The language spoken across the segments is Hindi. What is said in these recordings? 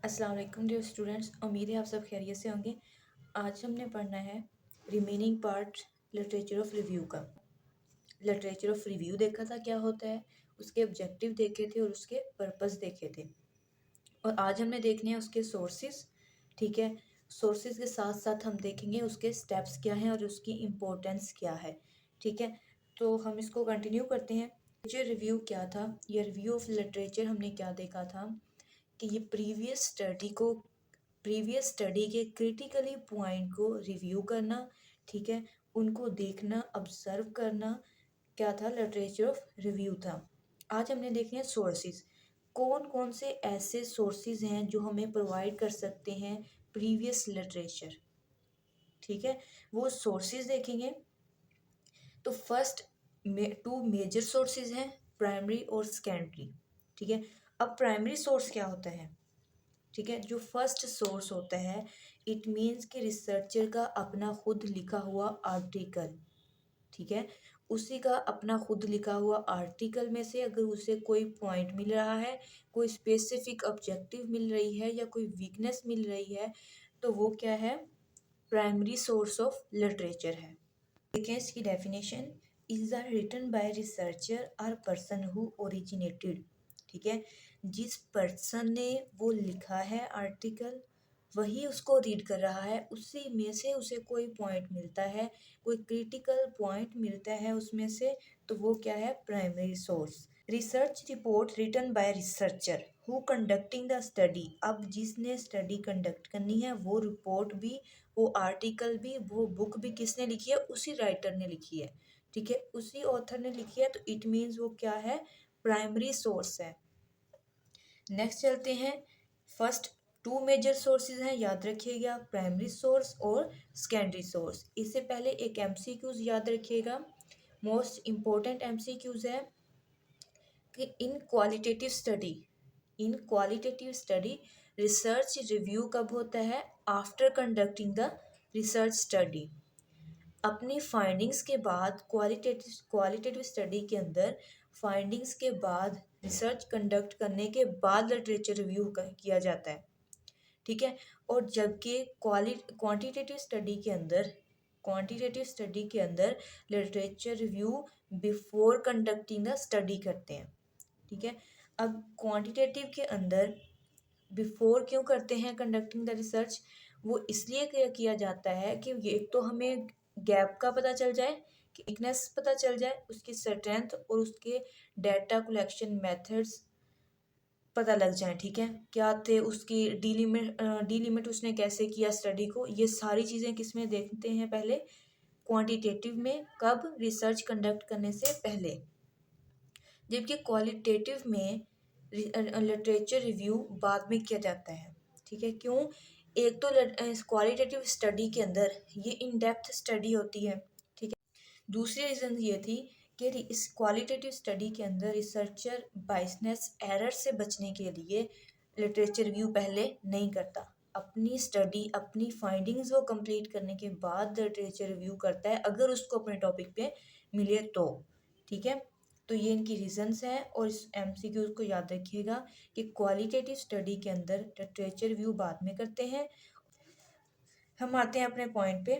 अस्सलाम वालेकुम डियर स्टूडेंट्स, उम्मीद है आप सब खैरियत से होंगे। आज हमने पढ़ना है remaining part literature of review का। लिटरेचर ऑफ रिव्यू देखा था क्या होता है, उसके ऑब्जेक्टिव देखे थे और उसके पर्पस देखे थे। और आज हमने देखने हैं उसके सोर्सेज। ठीक है, सोर्सेज के साथ साथ हम देखेंगे उसके स्टेप्स क्या हैं और उसकी इम्पोर्टेंस क्या है। ठीक है, तो हम इसको कंटिन्यू करते हैं। लिटरेचर रिव्यू क्या था, या रिव्यू ऑफ लिटरेचर हमने क्या देखा था कि ये प्रीवियस स्टडी के क्रिटिकली पॉइंट को रिव्यू करना। ठीक है, उनको देखना, ऑब्जर्व करना, क्या था, लिटरेचर ऑफ रिव्यू था। आज हमने देखे हैं सोर्सेज। कौन कौन से ऐसे सोर्सेज हैं जो हमें प्रोवाइड कर सकते हैं प्रीवियस लिटरेचर। ठीक है, वो सोर्सेज देखेंगे। तो फर्स्ट टू मेजर सोर्सेज हैं, प्राइमरी और सेकेंडरी। ठीक है, अब प्राइमरी सोर्स क्या होता है। ठीक है, जो फर्स्ट सोर्स होता है, इट मीन्स कि रिसर्चर का अपना खुद लिखा हुआ आर्टिकल। ठीक है, उसी का अपना खुद लिखा हुआ आर्टिकल में से अगर उसे कोई पॉइंट मिल रहा है, कोई स्पेसिफिक ऑब्जेक्टिव मिल रही है या कोई वीकनेस मिल रही है, तो वो क्या है, प्राइमरी सोर्स ऑफ लिटरेचर है। देखें इसकी definition, is or written by researcher or person who originated. ठीक है, जिस पर्सन ने वो लिखा है आर्टिकल, वही उसको रीड कर रहा है, उसी में से उसे कोई पॉइंट मिलता है, कोई क्रिटिकल पॉइंट मिलता है उसमें से, तो वो क्या है, primary source. Research report written by researcher who conducting the study. अब जिसने स्टडी कंडक्ट करनी है, वो रिपोर्ट भी, वो आर्टिकल भी, वो बुक भी किसने लिखी है, उसी राइटर ने लिखी है। ठीक है, उसी ऑथर ने लिखी है, तो इट मीन्स वो क्या है, प्राइमरी सोर्स है। नेक्स्ट चलते हैं, फर्स्ट टू मेजर सोर्सेज हैं, याद रखिएगा, प्राइमरी सोर्स और सेकेंडरी सोर्स। इससे पहले एक एमसीक्यूज याद रखिएगा, मोस्ट इम्पोर्टेंट एमसीक्यूज है कि इन क्वालिटेटिव स्टडी रिसर्च रिव्यू कब होता है, after conducting the research study. अपनी फाइंडिंग्स के बाद, क्वालिटेटिव स्टडी के अंदर फाइंडिंग्स के बाद, रिसर्च कंडक्ट करने के बाद लिटरेचर रिव्यू किया जाता है। ठीक है, और जबकि क्वांटिटेटिव स्टडी के अंदर literature review before conducting the study करते हैं। ठीक है, अब क्वांटिटेटिव के अंदर बिफोर क्यों करते हैं कंडक्टिंग द रिसर्च, वो इसलिए किया जाता है कि एक तो हमें गैप का पता चल जाए, कि वीकनेस पता चल जाए, उसकी स्ट्रेंथ और उसके डेटा कलेक्शन मेथड्स पता लग जाए। ठीक है, क्या थे उसकी डी लिमिट उसने कैसे किया स्टडी को, ये सारी चीज़ें किस में देखते हैं पहले, क्वांटिटेटिव में, कब, रिसर्च कंडक्ट करने से पहले। जबकि क्वालिटेटिव में लिटरेचर रिव्यू बाद में किया जाता है। ठीक है, क्यों, एक तो क्वालिटेटिव स्टडी के अंदर ये इन डेप्थ स्टडी होती है। ठीक है, दूसरी रीज़न ये थी कि इस क्वालिटेटिव स्टडी के अंदर रिसर्चर बाइसनेस एरर से बचने के लिए लिटरेचर रिव्यू पहले नहीं करता, अपनी स्टडी, अपनी फाइंडिंग्स को कंप्लीट करने के बाद लिटरेचर रिव्यू करता है, अगर उसको अपने टॉपिक पे मिले तो। ठीक है, तो ये इनकी रीजंस हैं, और इस एमसीक्यूज को याद रखिएगा कि क्वालिटेटिव स्टडी के अंदर लिटरेचर रिव्यू बाद में करते हैं। हम आते हैं अपने पॉइंट पे।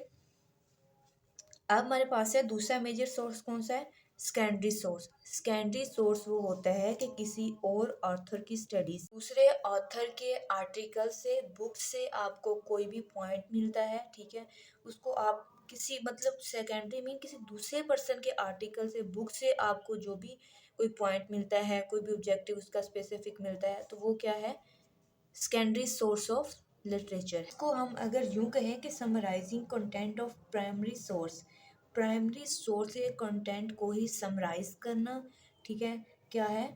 अब हमारे पास है दूसरा मेजर सोर्स, कौन सा है, सेकेंडरी सोर्स। सेकेंडरी सोर्स वो होता है कि किसी और ऑथर की स्टडीज, दूसरे ऑथर के आर्टिकल से, बुक से आपको कोई भी पॉइंट मिलता है। ठीक है, उसको आप किसी, मतलब सेकेंडरी मीन किसी दूसरे पर्सन के आर्टिकल से, बुक से आपको जो भी कोई पॉइंट मिलता है, कोई भी ऑब्जेक्टिव उसका स्पेसिफिक मिलता है, तो वो क्या है, सेकेंडरी सोर्स ऑफ लिटरेचर। इसको हम अगर यूं कहें कि summarising content of primary source, primary source के कंटेंट को ही समराइज करना। ठीक है, क्या है,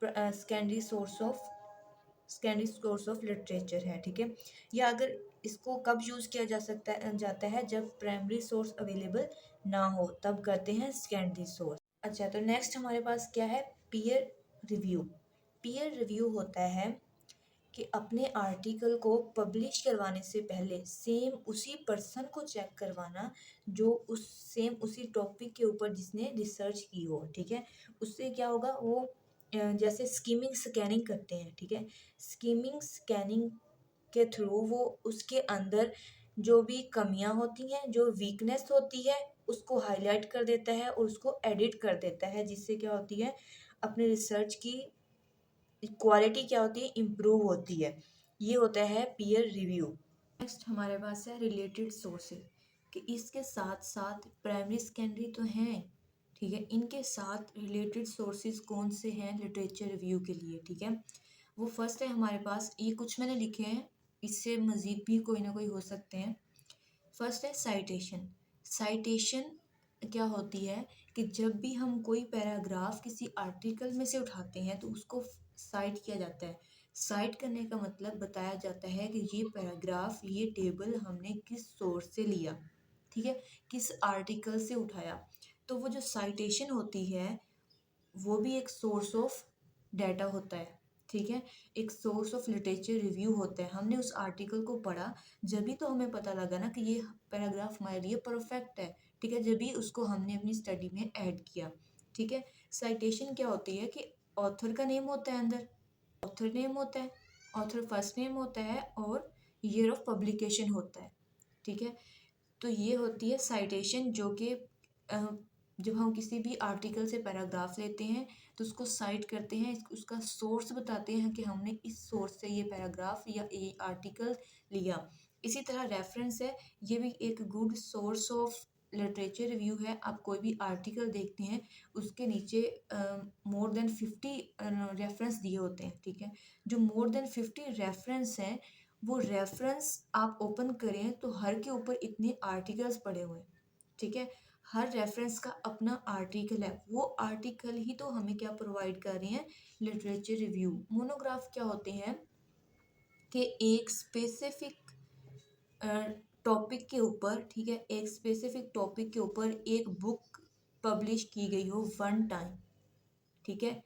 सेकेंडरी सोर्स ऑफ लिटरेचर है। ठीक है, या अगर इसको कब यूज़ किया जाता है, जब प्राइमरी सोर्स अवेलेबल ना हो, तब करते हैं सेकेंडरी सोर्स। अच्छा, तो नेक्स्ट हमारे पास क्या है, पीयर रिव्यू। पीयर रिव्यू होता है कि अपने आर्टिकल को पब्लिश करवाने से पहले सेम उसी पर्सन को चेक करवाना, जो उसी टॉपिक के ऊपर जिसने रिसर्च की हो। ठीक है, उससे क्या होगा, वो जैसे स्कीमिंग स्कैनिंग करते हैं, ठीक है। स्कीमिंग स्कैनिंग के थ्रू वो उसके अंदर जो भी कमियां होती हैं, जो वीकनेस होती है, उसको हाईलाइट कर देता है और उसको एडिट कर देता है, जिससे क्या होती है, अपने रिसर्च की क्वालिटी क्या होती है, इम्प्रूव होती है। ये होता है पीयर रिव्यू। नेक्स्ट हमारे पास है रिलेटेड सोर्सेज, कि इसके साथ साथ प्राइमरी सेकेंडरी तो हैं, ठीक है, इनके साथ रिलेटेड सोर्सेज कौन से हैं लिटरेचर रिव्यू के लिए, ठीक है। वो फर्स्ट है हमारे पास, ये कुछ मैंने लिखे हैं, इससे मज़ीद भी कोई ना कोई हो सकते हैं। फर्स्ट है साइटेशन। साइटेशन क्या होती है कि जब भी हम कोई पैराग्राफ किसी आर्टिकल में से उठाते हैं तो उसको साइट किया जाता है। साइट करने का मतलब बताया जाता है कि ये पैराग्राफ, ये टेबल हमने किस सोर्स से लिया, ठीक है, किस आर्टिकल से उठाया। तो वो जो साइटेशन होती है वो भी एक सोर्स ऑफ डाटा होता है, ठीक है, एक सोर्स ऑफ लिटरेचर रिव्यू होता है। हमने उस आर्टिकल को पढ़ा, जब भी तो हमें पता लगा ना कि ये पैराग्राफ हमारे लिए परफेक्ट है, ठीक है, जब भी उसको हमने अपनी स्टडी में ऐड किया, ठीक है। साइटेशन क्या होती है कि ऑथर का नेम होता है अंदर, ऑथर नेम होता है, ऑथर फर्स्ट नेम होता है और ईयर ऑफ पब्लिकेशन होता है, ठीक है। तो ये होती है साइटेशन, जो कि जब हम किसी भी आर्टिकल से पैराग्राफ लेते हैं तो उसको साइट करते हैं, उसका सोर्स बताते हैं कि हमने इस सोर्स से ये पैराग्राफ या ये आर्टिकल लिया। इसी तरह रेफरेंस है, ये भी एक good source of literature review है। आप कोई भी आर्टिकल देखते हैं उसके नीचे मोर देन 50 रेफरेंस दिए होते हैं, ठीक है। जो मोर देन 50 रेफरेंस हैं, वो रेफरेंस आप ओपन करें तो हर के ऊपर इतने आर्टिकल्स पड़े हुए हैं, ठीक है। हर रेफरेंस का अपना आर्टिकल है, वो आर्टिकल ही तो हमें क्या प्रोवाइड कर रहे हैं, लिटरेचर रिव्यू। मोनोग्राफ क्या होते हैं कि एक स्पेसिफिक टॉपिक के ऊपर, ठीक है, एक स्पेसिफिक टॉपिक के ऊपर एक बुक पब्लिश की गई हो वन टाइम, ठीक है,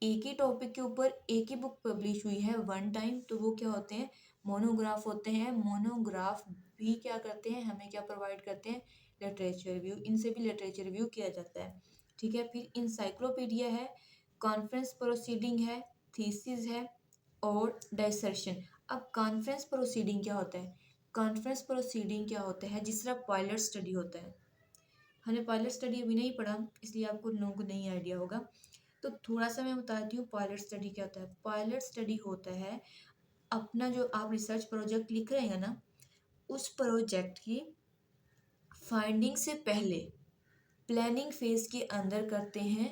एक ही टॉपिक के ऊपर एक ही बुक पब्लिश हुई है वन टाइम, तो वो क्या होते हैं, मोनोग्राफ होते हैं। मोनोग्राफ भी क्या करते हैं, हमें क्या प्रोवाइड करते हैं, लिटरेचर रिव्यू। इनसे भी लिटरेचर रिव्यू किया जाता है, ठीक है। फिर इंसाइक्लोपीडिया है, कॉन्फ्रेंस प्रोसीडिंग है, थीसिस है और डाइसर्शन। अब कॉन्फ्रेंस प्रोसीडिंग क्या होता है, कॉन्फ्रेंस प्रोसीडिंग क्या होता है, जिस तरह पायलट स्टडी होता है, हमने पायलट स्टडी अभी नहीं पढ़ा इसलिए आपको लोगों को नहीं आइडिया होगा, तो थोड़ा सा मैं बताती हूँ पायलट स्टडी क्या होता है। पायलट स्टडी होता है अपना जो आप रिसर्च प्रोजेक्ट लिख रहे हैं ना, उस प्रोजेक्ट की फाइंडिंग से पहले प्लानिंग फेज के अंदर करते हैं।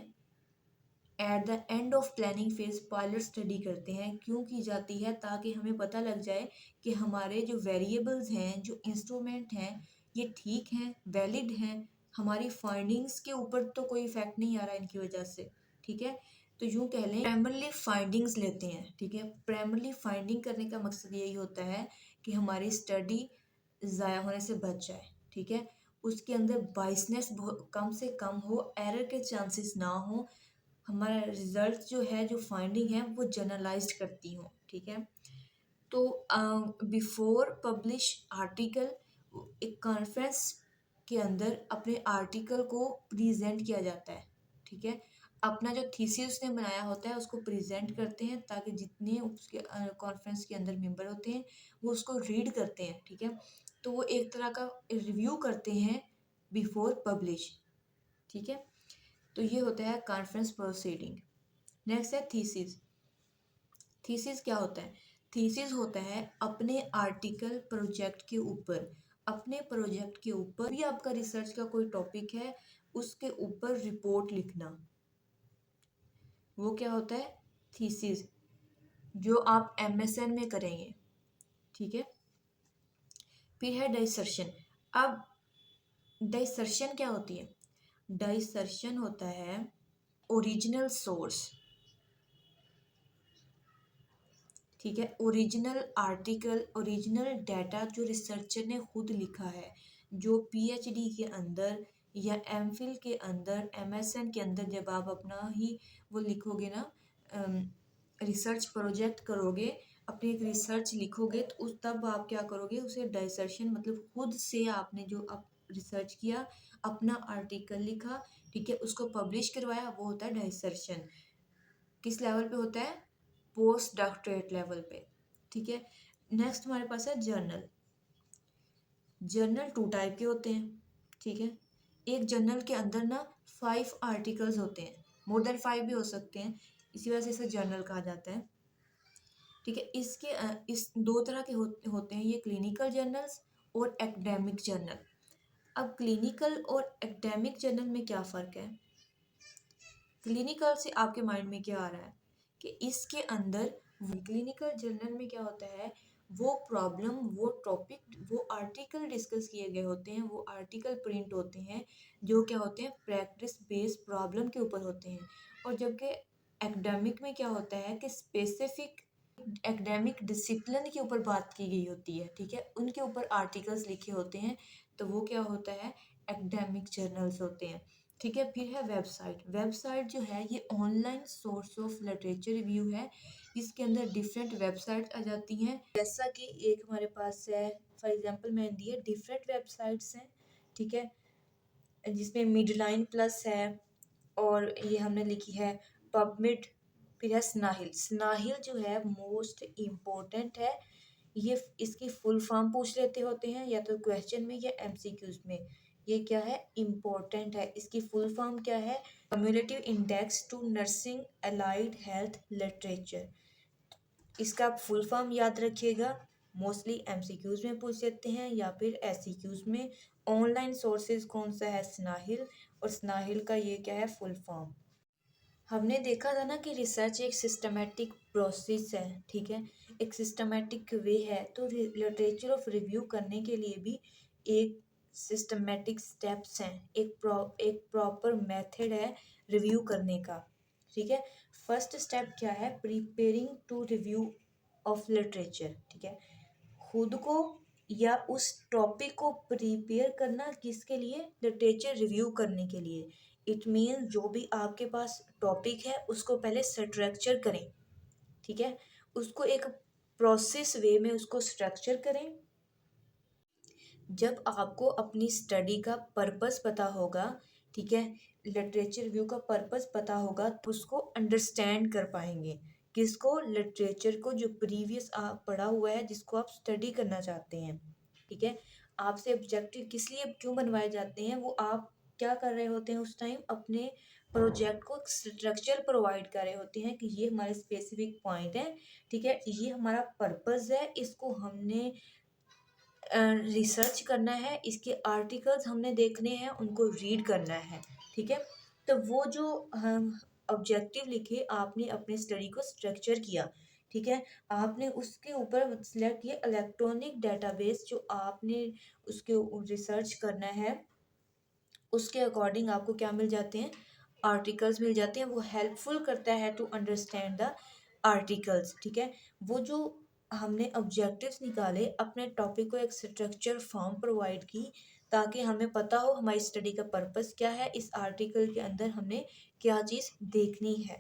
At the end of planning phase pilot study करते हैं। क्यों की जाती है, ताकि हमें पता लग जाए कि हमारे जो वेरिएबल्स हैं, जो इंस्ट्रूमेंट हैं, ये ठीक हैं, वैलिड हैं, हमारी फाइंडिंग्स के ऊपर तो कोई इफेक्ट नहीं आ रहा इनकी वजह से, ठीक है। तो यूँ कह लें प्राइमरली फाइंडिंग्स लेते हैं, ठीक है। प्राइमरली फाइंडिंग करने का मकसद यही होता है कि हमारी स्टडी ज़ाया होने से बच जाए, ठीक है, उसके अंदर बाइसनेस कम से कम हो, एरर के चांसेस ना हो, हमारा रिजल्ट जो है, जो फाइंडिंग है, वो जनरलाइज्ड करती हूँ, ठीक है। तो बिफोर पब्लिश आर्टिकल, एक कॉन्फ्रेंस के अंदर अपने आर्टिकल को प्रेजेंट किया जाता है, ठीक है। अपना जो थीसिस उसने बनाया होता है उसको प्रेजेंट करते हैं, ताकि जितने उसके कॉन्फ्रेंस के अंदर मेंबर होते हैं वो उसको रीड करते हैं, ठीक है। तो वो एक तरह का रिव्यू करते हैं बिफोर पब्लिश, ठीक है। तो ये होता है कॉन्फ्रेंस प्रोसीडिंग। नेक्स्ट है थीसिस। थीसिस क्या होता है, थीसिस होता है अपने आर्टिकल प्रोजेक्ट के ऊपर, अपने प्रोजेक्ट के ऊपर भी आपका रिसर्च का कोई टॉपिक है उसके ऊपर रिपोर्ट लिखना, वो क्या होता है, थीसिस, जो आप एमएसएन में करेंगे, ठीक है। फिर है डाइसर्शन। अब डाइसर्शन क्या होती है, डाइसर्शन होता है ओरिजिनल सोर्स, ठीक है, ओरिजिनल आर्टिकल, ओरिजिनल डाटा जो रिसर्चर ने खुद लिखा है, जो पीएचडी के अंदर या एमफिल के अंदर, एमएसएन के अंदर जब आप अपना ही वो लिखोगे ना, रिसर्च प्रोजेक्ट करोगे, अपनी एक रिसर्च लिखोगे, तो उस तब आप क्या करोगे, उसे डाइसर्शन मतलब खुद से आपने जो आप रिसर्च किया, अपना आर्टिकल लिखा, ठीक है, उसको पब्लिश करवाया, वो होता है डाइसर्शन। किस लेवल पे होता है? पोस्ट डॉक्टरेट लेवल पे, ठीक है। नेक्स्ट हमारे पास है जर्नल। जर्नल 2 टाइप के होते हैं, ठीक है। एक जर्नल के अंदर ना 5 आर्टिकल्स होते हैं, मोर देन 5 भी हो सकते हैं, इसी वजह से इसे जर्नल कहा जाता है, ठीक है। इस 2 तरह के होते हैं ये, क्लिनिकल जर्नल्स और एकेडमिक जर्नल। अब क्लिनिकल और एकेडमिक जर्नल में क्या फ़र्क है? क्लिनिकल से आपके माइंड में क्या आ रहा है कि इसके अंदर क्लिनिकल जर्नल में क्या होता है, वो प्रॉब्लम, वो टॉपिक, वो आर्टिकल डिस्कस किए गए होते हैं, वो आर्टिकल प्रिंट होते हैं जो क्या होते हैं, प्रैक्टिस बेस्ड प्रॉब्लम के ऊपर होते हैं। और जबकि एकेडमिक में क्या होता है कि स्पेसिफिक एकेडमिक डिसिप्लिन के ऊपर बात की गई होती है, ठीक है, उनके ऊपर आर्टिकल्स लिखे होते हैं, तो वो क्या होता है, एकेडमिक जर्नल्स होते हैं, ठीक है। फिर है वेबसाइट। वेबसाइट जो है ये online source of literature review है, इसके अंदर डिफरेंट वेबसाइट्स आ जाती हैं, जैसा कि एक हमारे पास है, फॉर एग्जांपल मैंने दी है, डिफरेंट वेबसाइट्स हैं, ठीक है, जिसमें मिडलाइन प्लस है, और ये हमने लिखी है पबमिड। फिर है स्नाहिल। स्नाहिल जो है मोस्ट इम्पोर्टेंट है, ये इसकी फुल फॉर्म पूछ लेते होते हैं या तो क्वेश्चन में या एमसीक्यूज में। ये क्या है, इम्पोर्टेंट है। इसकी फुल फॉर्म क्या है, cumulative index to nursing allied health literature. इसका फुल फॉर्म याद रखिएगा, मोस्टली एमसीक्यूज में पूछ लेते हैं या फिर एससीक्यूज में। ऑनलाइन सोर्सेज कौन सा है, स्नाहिल, और स्नाहिल का ये क्या है, फुल फॉर्म। हमने देखा था ना कि रिसर्च एक सिस्टमेटिक प्रोसेस है, ठीक है, एक सिस्टमेटिक वे है, तो लिटरेचर ऑफ रिव्यू करने के लिए भी एक सिस्टमेटिक स्टेप्स हैं, एक प्रॉपर मेथड है रिव्यू करने का, ठीक है। फर्स्ट स्टेप क्या है, preparing to review of literature, ठीक है। खुद को या उस टॉपिक को प्रिपेयर करना, किसके लिए, लिटरेचर रिव्यू करने के लिए। इट मीन जो भी आपके पास टॉपिक है उसको पहले स्ट्रक्चर करें, ठीक है, उसको एक प्रोसेस वे में उसको स्ट्रक्चर करें। जब आपको अपनी स्टडी का पर्पस पता होगा, ठीक है, लिटरेचर रिव्यू का पर्पस पता होगा, तो उसको अंडरस्टैंड कर पाएंगे। किसको, लिटरेचर को, जो प्रीवियस आप पढ़ा हुआ है, जिसको आप स्टडी करना चाहते हैं, ठीक है। आपसे ऑब्जेक्टिव किस लिए क्यों बनवाए जाते हैं, वो आप क्या कर रहे होते हैं उस टाइम, अपने प्रोजेक्ट को स्ट्रक्चर प्रोवाइड कर रहे होते हैं कि ये हमारे स्पेसिफिक पॉइंट है, ठीक है, ये हमारा पर्पस है, इसको हमने रिसर्च करना है, इसके आर्टिकल्स हमने देखने हैं, उनको रीड करना है, ठीक है। तो वो जो हम ऑब्जेक्टिव लिखे, आपने अपने स्टडी को स्ट्रक्चर किया, ठीक है, आपने उसके ऊपर सिलेक्ट किया इलेक्ट्रॉनिक डेटाबेस, जो आपने उसके रिसर्च करना है, उसके अकॉर्डिंग आपको क्या मिल जाते हैं, आर्टिकल्स मिल जाते हैं। वो हेल्पफुल करता है टू अंडरस्टैंड द आर्टिकल्स, ठीक है। वो जो हमने ऑब्जेक्टिव्स निकाले, अपने टॉपिक को एक स्ट्रक्चर फॉर्म प्रोवाइड की, ताकि हमें पता हो हमारी स्टडी का पर्पस क्या है, इस आर्टिकल के अंदर हमने क्या चीज़ देखनी है।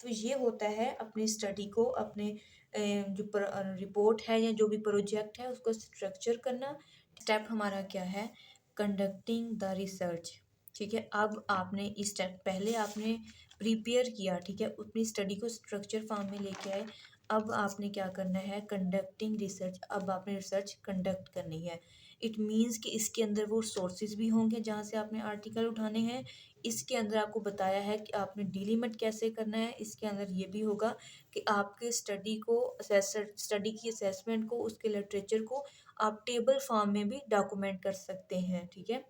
तो ये होता है अपनी स्टडी को, अपने जो रिपोर्ट है या जो भी प्रोजेक्ट है उसको स्ट्रक्चर करना। स्टेप हमारा क्या है, कंडक्टिंग द रिसर्च, ठीक है। अब आपने इस स्टेप पहले आपने प्रिपेयर किया, ठीक है, अपनी स्टडी को स्ट्रक्चर फॉर्म में लेके आए। अब आपने क्या करना है, कंडक्टिंग रिसर्च, अब आपने रिसर्च कंडक्ट करनी है। इट मीन्स कि इसके अंदर वो सोर्सेज भी होंगे जहाँ से आपने आर्टिकल उठाने हैं। इसके अंदर आपको बताया है कि आपने डिलीमिट कैसे करना है। इसके अंदर ये भी होगा कि आपके स्टडी को स्टडी की असेसमेंट को, उसके लिटरेचर को आप टेबल फॉर्म में भी डॉक्यूमेंट कर सकते हैं, ठीक है।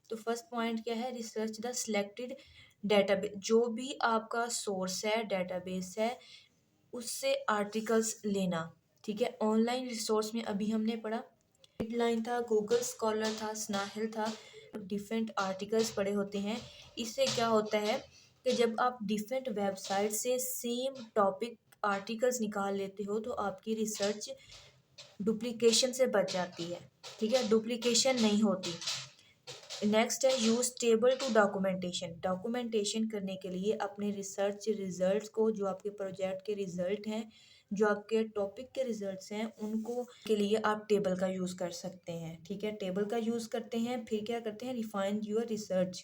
तो फर्स्ट पॉइंट क्या है, रिसर्च द सिलेक्टेड डेटाबेस। जो भी आपका सोर्स है, डेटाबेस है, उससे आर्टिकल्स लेना, ठीक है। ऑनलाइन रिसोर्स में अभी हमने पढ़ा, हेडलाइन था, गूगल स्कॉलर था, स्नाहिल था, डिफरेंट आर्टिकल्स पढ़े होते हैं। इससे क्या होता है कि जब आप डिफरेंट वेबसाइट से सेम टॉपिक आर्टिकल्स निकाल लेते हो, तो आपकी रिसर्च डुप्लीकेशन से बच जाती है, ठीक है, डुप्लीकेशन नहीं होती। नेक्स्ट है use table to documentation. Documentation करने के लिए अपने रिसर्च रिजल्ट्स को, जो आपके प्रोजेक्ट के रिजल्ट हैं, जो आपके टॉपिक के रिजल्ट्स हैं, उनको के लिए आप टेबल का यूज़ कर सकते हैं, ठीक है। टेबल का यूज़ करते हैं, फिर क्या करते हैं, रिफाइन योर रिसर्च,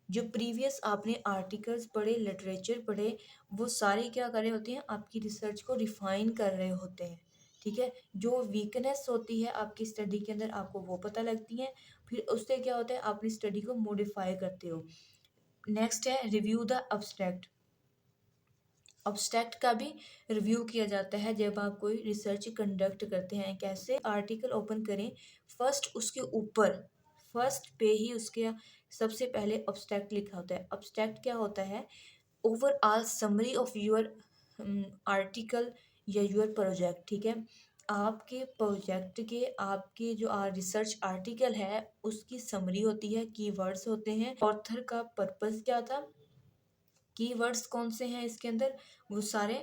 जो प्रीवियस आपने आर्टिकल्स पढ़े, लिटरेचर पढ़े, वो सारे क्या कर रहे होते हैं, आपकी रिसर्च को रिफाइन कर रहे होते हैं। ठीक है, जो वीकनेस होती है आपकी स्टडी के अंदर आपको वो पता लगती है, फिर उससे क्या होता है, अपनी स्टडी को मॉडिफाई करते हो। नेक्स्ट है रिव्यू द अब्स्ट्रैक्ट। अब्स्ट्रैक्ट का भी रिव्यू किया जाता है जब आप कोई रिसर्च कंडक्ट करते हैं। कैसे, आर्टिकल ओपन करें, फर्स्ट उसके ऊपर फर्स्ट पे ही उसके सबसे पहले अब्स्ट्रैक्ट लिखा होता है। अब्स्ट्रैक्ट क्या होता है, overall summary of your article या योर प्रोजेक्ट। ठीक है, आपके प्रोजेक्ट के, आपके जो रिसर्च आर्टिकल है उसकी समरी होती है, कीवर्ड्स होते हैं, ऑथर का पर्पस क्या था, कीवर्ड्स कौन से हैं इसके अंदर, वो सारे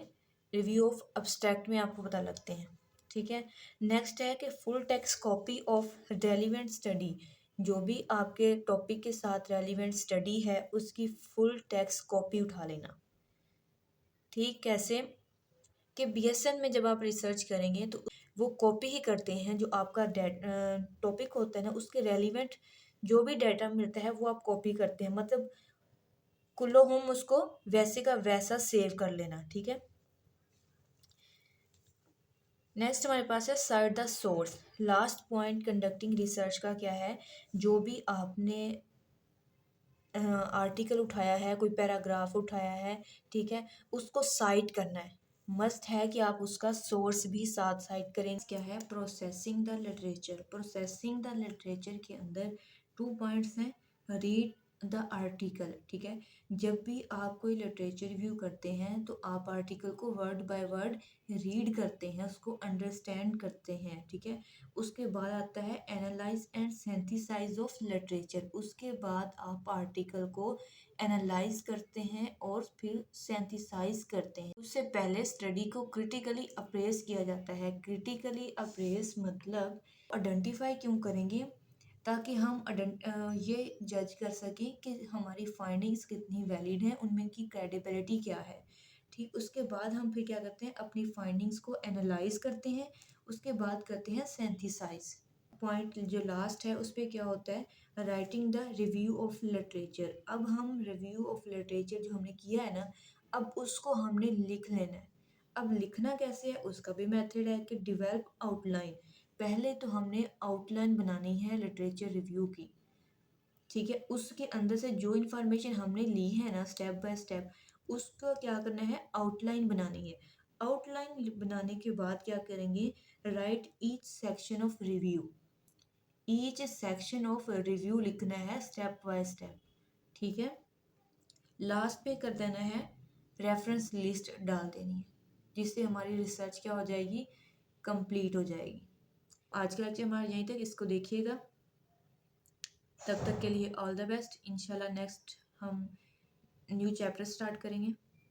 रिव्यू ऑफ अब्स्ट्रैक्ट में आपको पता लगते हैं। ठीक है, नेक्स्ट है कि full text copy of relevant study. जो भी आपके टॉपिक के साथ रेलिवेंट स्टडी है उसकी फुल टेक्स्ट कॉपी उठा लेना। ठीक, कैसे कि बीएसएन में जब आप रिसर्च करेंगे तो वो कॉपी ही करते हैं, जो आपका टॉपिक होता है ना उसके रेलिवेंट जो भी डाटा मिलता है वो आप कॉपी करते हैं, मतलब कुल्लो हम उसको वैसे का वैसा सेव कर लेना। ठीक है, नेक्स्ट हमारे पास है site the source. Last point conducting research का क्या है, जो भी आपने आर्टिकल उठाया है, कोई पैराग्राफ उठाया है, ठीक है, उसको साइट करना है। मस्ट है कि आप उसका सोर्स भी साथ साइट करें। क्या है, processing the literature. Processing the literature के अंदर 2 पॉइंट्स हैं, रीड द आर्टिकल। ठीक है, जब भी आप कोई लिटरेचर रिव्यू करते हैं तो आप आर्टिकल को वर्ड बाय वर्ड रीड करते हैं, उसको अंडरस्टैंड करते हैं। ठीक है, उसके बाद आता है analyse and synthesise of literature. उसके बाद आप आर्टिकल को एनालाइज करते हैं और फिर सिंथेसाइज करते हैं। उससे पहले स्टडी को क्रिटिकली अप्रेस किया जाता है। क्रिटिकली अप्रेस मतलब आइडेंटिफाई क्यों करेंगे, ताकि हम ये जज कर सकें कि हमारी फाइंडिंग्स कितनी वैलिड हैं, उनमें की क्रेडिबिलिटी क्या है। ठीक, उसके बाद हम फिर क्या करते हैं, अपनी फाइंडिंग्स को एनालाइज करते हैं, उसके बाद करते हैं सिंथेसाइज। पॉइंट जो लास्ट है उस पर क्या होता है, writing the review of literature. अब हम रिव्यू ऑफ लिटरेचर जो हमने किया है ना, अब उसको हमने लिख लेना है। अब लिखना कैसे है उसका भी मेथड है कि डिवेल्प आउटलाइन। पहले तो हमने आउटलाइन बनानी है लिटरेचर रिव्यू की। ठीक है, उसके अंदर से जो इन्फॉर्मेशन हमने ली है ना स्टेप बाय स्टेप, उसका क्या करना है, आउटलाइन बनानी है। आउटलाइन बनाने के बाद क्या करेंगे, right each section of review. Each section of review लिखना है स्टेप बाय स्टेप। ठीक है, लास्ट पे कर देना है, रेफरेंस लिस्ट डाल देनी है, जिससे हमारी रिसर्च क्या हो जाएगी, कंप्लीट हो जाएगी। आज का लेक्चर हमारा यहीं तक, इसको देखिएगा। तब तक के लिए ऑल द बेस्ट। इंशाल्लाह नेक्स्ट हम न्यू चैप्टर स्टार्ट करेंगे।